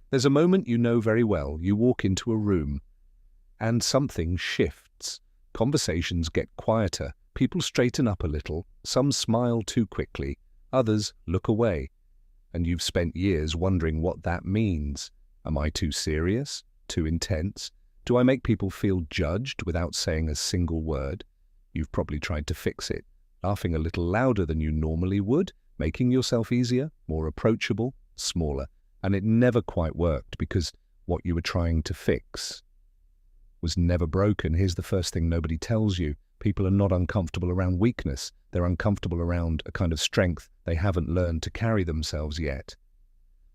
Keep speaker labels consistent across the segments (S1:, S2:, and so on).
S1: There's a moment you know very well. You walk into a room and something shifts. Conversations get quieter. People straighten up a little. Some smile too quickly. Others look away. And you've spent years wondering what that means. Am I too serious? Too intense? Do I make people feel judged without saying a single word? You've probably tried to fix it, laughing a little louder than you normally would, making yourself easier, more approachable, smaller. And it never quite worked because what you were trying to fix was never broken. Here's the first thing nobody tells you. People are not uncomfortable around weakness. They're uncomfortable around a kind of strength they haven't learned to carry themselves yet.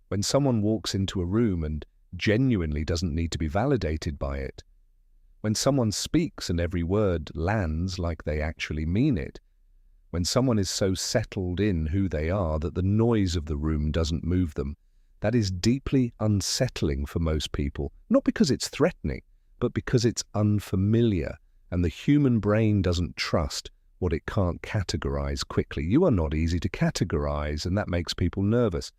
S1: When someone walks into a room and genuinely doesn't need to be validated by it, when someone speaks and every word lands like they actually mean it, when someone is so settled in who they are that the noise of the room doesn't move them, that is deeply unsettling for most people, not because it's threatening, but because it's unfamiliar, and the human brain doesn't trust what it can't categorize quickly. You are not easy to categorize, and that makes people nervous.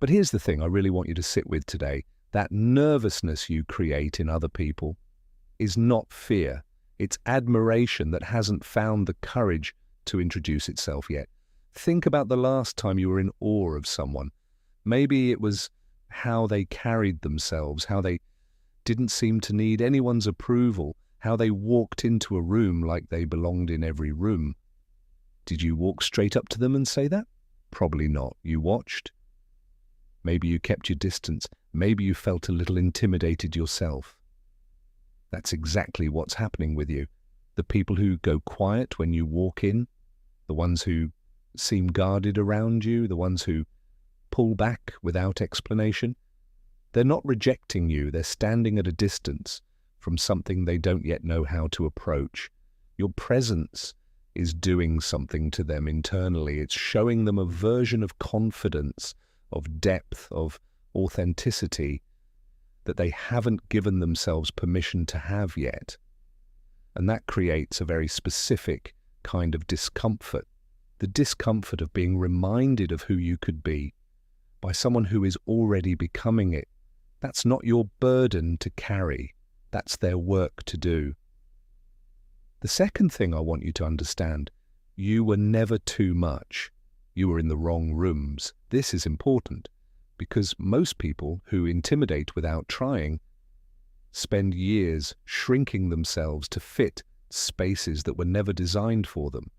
S1: But here's the thing I really want you to sit with today. That nervousness you create in other people is not fear. It's admiration that hasn't found the courage to introduce itself yet. Think about the last time you were in awe of someone. Maybe it was how they carried themselves, how they didn't seem to need anyone's approval, how they walked into a room like they belonged in every room. Did you walk straight up to them and say that? Probably not. You watched. Maybe you kept your distance. Maybe you felt a little intimidated yourself. That's exactly what's happening with you. The people who go quiet when you walk in, the ones who seem guarded around you, the ones who pull back without explanation, they're not rejecting you. They're standing at a distance from something they don't yet know how to approach. Your presence is doing something to them internally. It's showing them a version of confidence, of depth, of authenticity that they haven't given themselves permission to have yet. And that creates a very specific kind of discomfort. The discomfort of being reminded of who you could be by someone who is already becoming it. That's not your burden to carry. That's their work to do. The second thing I want you to understand, you were never too much. You were in the wrong rooms. This is important because most people who intimidate without trying spend years shrinking themselves to fit spaces that were never designed for them.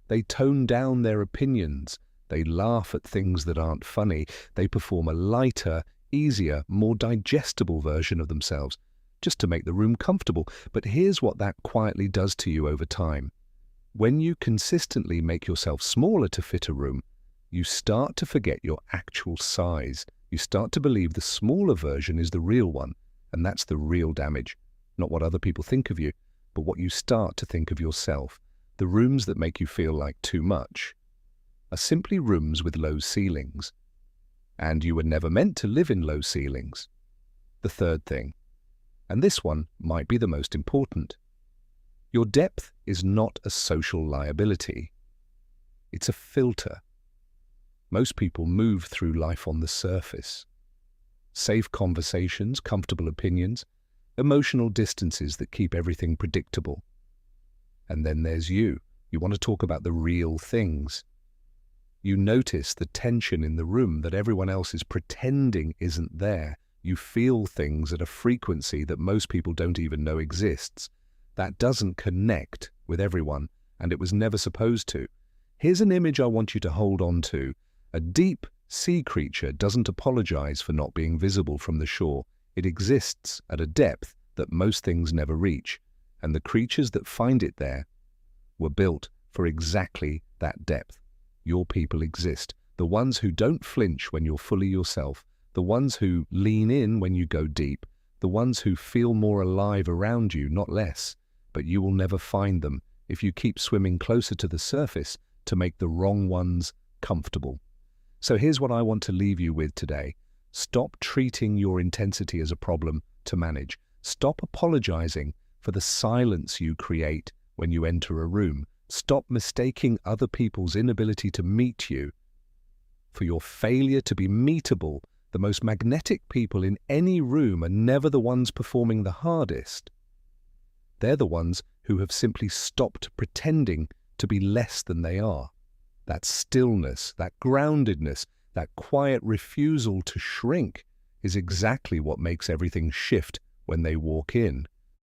S1: They tone down their opinions. They laugh at things that aren't funny. They perform a lighter, easier, more digestible version of themselves just to make the room comfortable. But here's what that quietly does to you over time. When you consistently make yourself smaller to fit a room, you start to forget your actual size. You start to believe the smaller version is the real one, and that's the real damage. Not what other people think of you, but what you start to think of yourself. The rooms that make you feel like too much are simply rooms with low ceilings. And you were never meant to live in low ceilings. The third thing, and this one might be the most important, your depth is not a social liability. It's a filter. Most people move through life on the surface. Safe conversations, comfortable opinions, emotional distances that keep everything predictable. And then there's you. You want to talk about the real things. You notice the tension in the room that everyone else is pretending isn't there. You feel things at a frequency that most people don't even know exists. That doesn't connect with everyone, and it was never supposed to. Here's an image I want you to hold on to. A deep sea creature doesn't apologize for not being visible from the shore. It exists at a depth that most things never reach, and the creatures that find it there were built for exactly that depth. Your people exist. The ones who don't flinch when you're fully yourself, the ones who lean in when you go deep, the ones who feel more alive around you, not less. But you will never find them if you keep swimming closer to the surface to make the wrong ones comfortable. So here's what I want to leave you with today. Stop treating your intensity as a problem to manage. Stop apologizing for the silence you create when you enter a room. Stop mistaking other people's inability to meet you for your failure to be meetable. The most magnetic people in any room are never the ones performing the hardest. They're the ones who have simply stopped pretending to be less than they are. That stillness, that groundedness, that quiet refusal to shrink is exactly what makes everything shift when they walk in.